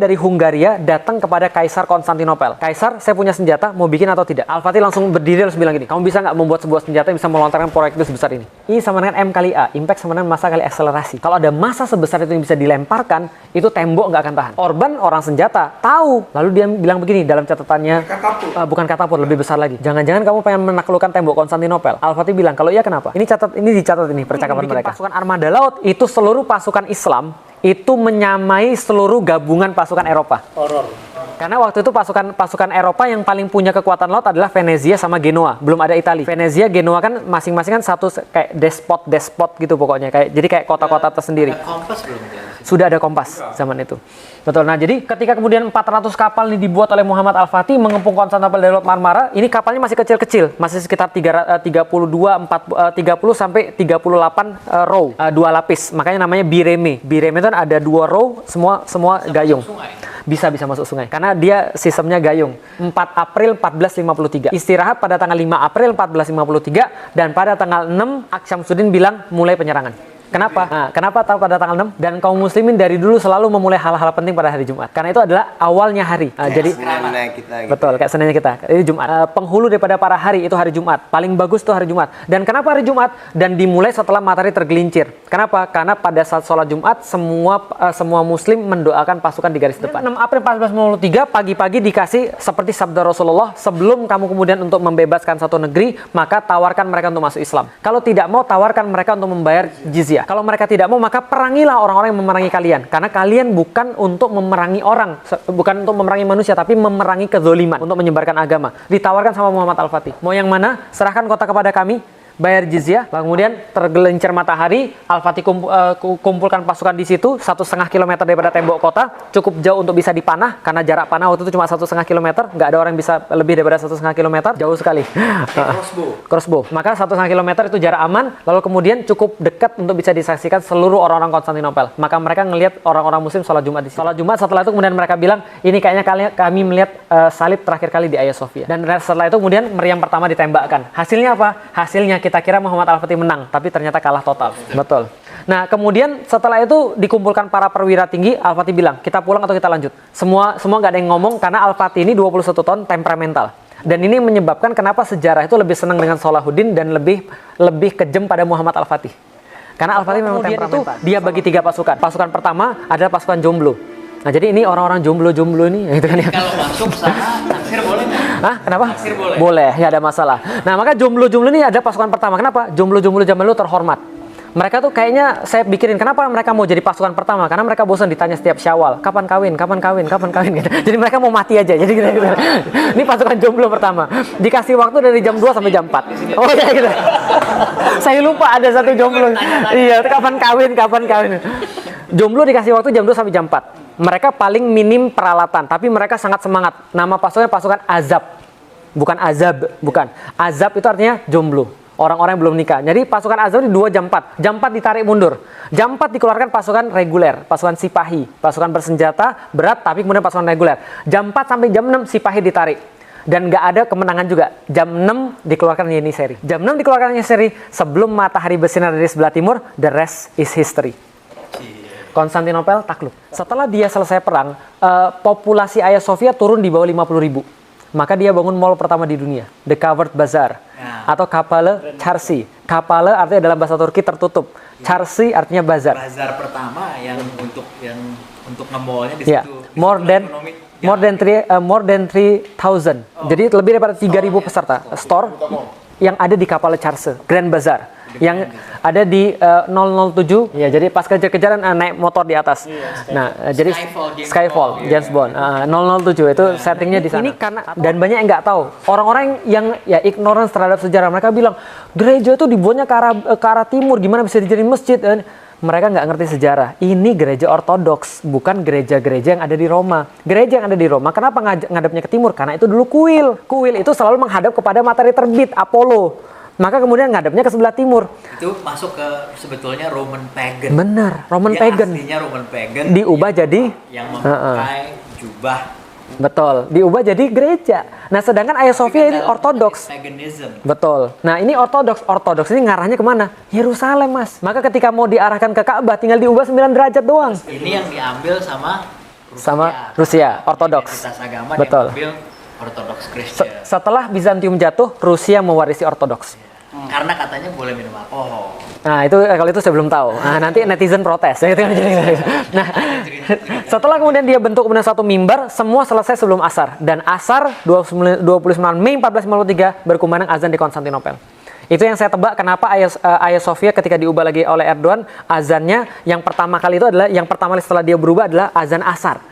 dari Hungaria datang kepada Kaisar Konstantinopel. Kaisar, saya punya senjata, mau bikin atau tidak? Al-Fatih langsung berdiri terus bilang gini, kamu bisa nggak membuat sebuah senjata yang bisa melontarkan proyektil sebesar ini? Ini sama dengan M kali A, impact sama dengan massa kali akselerasi. Kalau ada massa sebesar itu yang bisa dilemparkan, itu tembok nggak akan tahan. Orban orang senjata, tahu. Lalu dia bilang begini dalam catatannya, bukan katapult, lebih besar lagi. Jangan-jangan kamu pengen menaklukkan tembok Konstantinopel. Al-Fatih bilang, kalau iya kenapa? Ini dicatat ini percakapan mereka. Pasukan armada laut itu seluruh pasukan Islam itu menyamai seluruh gabungan pasukan Eropa. Horor. Karena waktu itu pasukan Eropa yang paling punya kekuatan laut adalah Venezia sama Genoa. Belum ada Italia. Venezia, Genoa kan masing-masing kan satu kayak despot gitu pokoknya. Jadi kayak kota-kota tersendiri. Ada kompas belum ya? Sudah ada kompas zaman itu. Betul. Nah, jadi ketika kemudian 400 kapal ini dibuat oleh Muhammad Al-Fatih mengepung Konstantinopel dari Laut Marmara, ini kapalnya masih kecil-kecil, masih sekitar 30 sampai 38 row, 2 lapis. Makanya namanya bireme. Bireme itu ada 2 row, semua gayung. Bisa masuk sungai karena dia sistemnya gayung. 4 April 1453. Istirahat pada tanggal 5 April 1453 dan pada tanggal 6 Aksyamsuddin bilang mulai penyerangan. Kenapa? Nah, kenapa tahu pada tanggal 6? Dan kaum muslimin dari dulu selalu memulai hal-hal penting pada hari Jumat. Karena itu adalah awalnya hari. Jadi kita, gitu. Betul, kayak Seninnya kita. Ini Jumat. Penghulu daripada para hari itu hari Jumat. Paling bagus itu hari Jumat. Dan kenapa hari Jumat? Dan dimulai setelah matahari tergelincir. Kenapa? Karena pada saat sholat Jumat semua muslim mendoakan pasukan di garis depan. 6 April 1453 pagi-pagi dikasih seperti sabda Rasulullah, sebelum kamu kemudian untuk membebaskan satu negeri, maka tawarkan mereka untuk masuk Islam. Kalau tidak mau, tawarkan mereka untuk membayar jizyah. Kalau mereka tidak mau, maka perangilah orang-orang yang memerangi kalian. Karena kalian bukan untuk memerangi orang, bukan untuk memerangi manusia, tapi memerangi kezoliman untuk menyebarkan agama. Ditawarkan sama Muhammad Al-Fatih. Mau yang mana? Serahkan kota kepada kami, bayar jizyah. Kemudian tergelincir matahari, Al-Fatih kumpulkan pasukan di situ 1,5 kilometer daripada tembok kota, cukup jauh untuk bisa dipanah karena jarak panah waktu itu cuma 1,5 kilometer, nggak ada orang bisa lebih daripada 1,5 kilometer, jauh sekali. Crossbow. Maka 1,5 kilometer itu jarak aman, lalu kemudian cukup dekat untuk bisa disaksikan seluruh orang-orang Konstantinopel. Maka mereka ngelihat orang-orang muslim sholat Jumat di situ. Sholat Jumat, setelah itu kemudian mereka bilang, ini kayaknya kami melihat salib terakhir kali di Hagia Sophia. Dan setelah itu kemudian meriam pertama ditembakkan. Hasilnya apa? Hasilnya kita kira Muhammad Al-Fatih menang, tapi ternyata kalah total. Betul. Nah, kemudian setelah itu dikumpulkan para perwira tinggi, Al-Fatih bilang, kita pulang atau kita lanjut? Semua nggak ada yang ngomong karena Al-Fatih ini 21 tahun temperamental. Dan ini menyebabkan kenapa sejarah itu lebih senang dengan Salahuddin dan lebih kejam pada Muhammad Al-Fatih. Karena Al-Fatih memang temperamental. Dia bagi 3 pasukan. Pasukan pertama adalah pasukan jomblo. Nah, jadi ini orang-orang jomblo ini, gitu kan ya. Kalau masuk sana, naksir boleh nggak? Hah? Kenapa? Naksir boleh. Boleh, nggak ada masalah. Nah, maka jomblo ini ada pasukan pertama. Kenapa? Jomblo zaman dulu terhormat. Mereka tuh kayaknya saya pikirin kenapa mereka mau jadi pasukan pertama, karena mereka bosan ditanya setiap Syawal, kapan kawin gitu. Jadi mereka mau mati aja. Jadi gitu. Ini pasukan jomblo pertama. Dikasih waktu dari jam 2 sampai jam 4. Oh ya gitu. Saya lupa ada satu jomblo. Iya, kapan kawin. Jomblo dikasih waktu jam 2 sampai jam 4. Mereka paling minim peralatan, tapi mereka sangat semangat. Nama pasukan Azab. Bukan Azab, bukan. Azab itu artinya jomblo. Orang-orang yang belum nikah. Jadi pasukan Azab di 2 jam 4. Jam 4 ditarik mundur. Jam 4 dikeluarkan pasukan reguler, pasukan Sipahi, pasukan bersenjata berat tapi kemudian pasukan reguler. Jam 4 sampai jam 6 Sipahi ditarik. Dan nggak ada kemenangan juga. Jam 6 dikeluarkan Yeniseri. Jam 6 dikeluarkan Yeniseri sebelum matahari bersinar dari sebelah timur. The rest is history. Konstantinopel takluk. Setelah dia selesai perang, populasi Hagia Sophia turun di bawah 50.000. Maka dia bangun mall pertama di dunia, The Covered Bazaar, atau Kapalı Çarşı. Kapalı artinya dalam bahasa Turki tertutup. Çarşı artinya bazar. Bazar pertama yang untuk nge-mallnya di situ. More than 3,000. Jadi lebih daripada 3.000 peserta. Store yang ada di Kapalı Çarşı, Grand Bazaar. Yang ada di 007 ya, jadi pas kejar-kejaran naik motor di atas. Nah, jadi Skyfall James Bond 007 itu settingnya di sana. Ini karena dan banyak yang nggak tahu. Orang-orang yang ya ignorance terhadap sejarah, mereka bilang gereja itu dibuatnya ke arah timur, gimana bisa dijadiin masjid? Mereka nggak ngerti sejarah. Ini gereja ortodoks, bukan gereja-gereja yang ada di Roma. Gereja yang ada di Roma, kenapa ngadepnya ke timur? Karena itu dulu kuil. Kuil itu selalu menghadap kepada matahari terbit, Apollo. Maka kemudian ngadepnya ke sebelah timur. Itu masuk ke sebetulnya Roman Pagan. Benar, Roman Dia Pagan. Aslinya Roman Pagan. Diubah jadi yang memakai jubah. Betul, diubah jadi gereja. Nah, sedangkan Hagia Sophia ini ortodoks. Paganism. Betul. Nah, ini ortodoks. Ortodoks ini ngarahnya kemana? Yerusalem, Mas. Maka ketika mau diarahkan ke Ka'bah, tinggal diubah 9 derajat doang. Ini yang diambil sama sama Rusia Ortodoks. Identitas agama Betul. diambil Ortodoks Kristen. Setelah Bizantium jatuh, Rusia mewarisi Ortodoks. Karena katanya boleh minum alkohol. Nah itu kalau itu saya belum tahu. Nah, nanti netizen protes. Nah setelah kemudian dia bentuk kemudian satu mimbar, semua selesai sebelum asar. Dan asar 29 Mei 1453 berkumandang azan di Konstantinopel. Itu yang saya tebak kenapa Hagia Sophia ketika diubah lagi oleh Erdogan, azannya yang pertama kali itu adalah yang pertama kali setelah dia berubah adalah azan asar.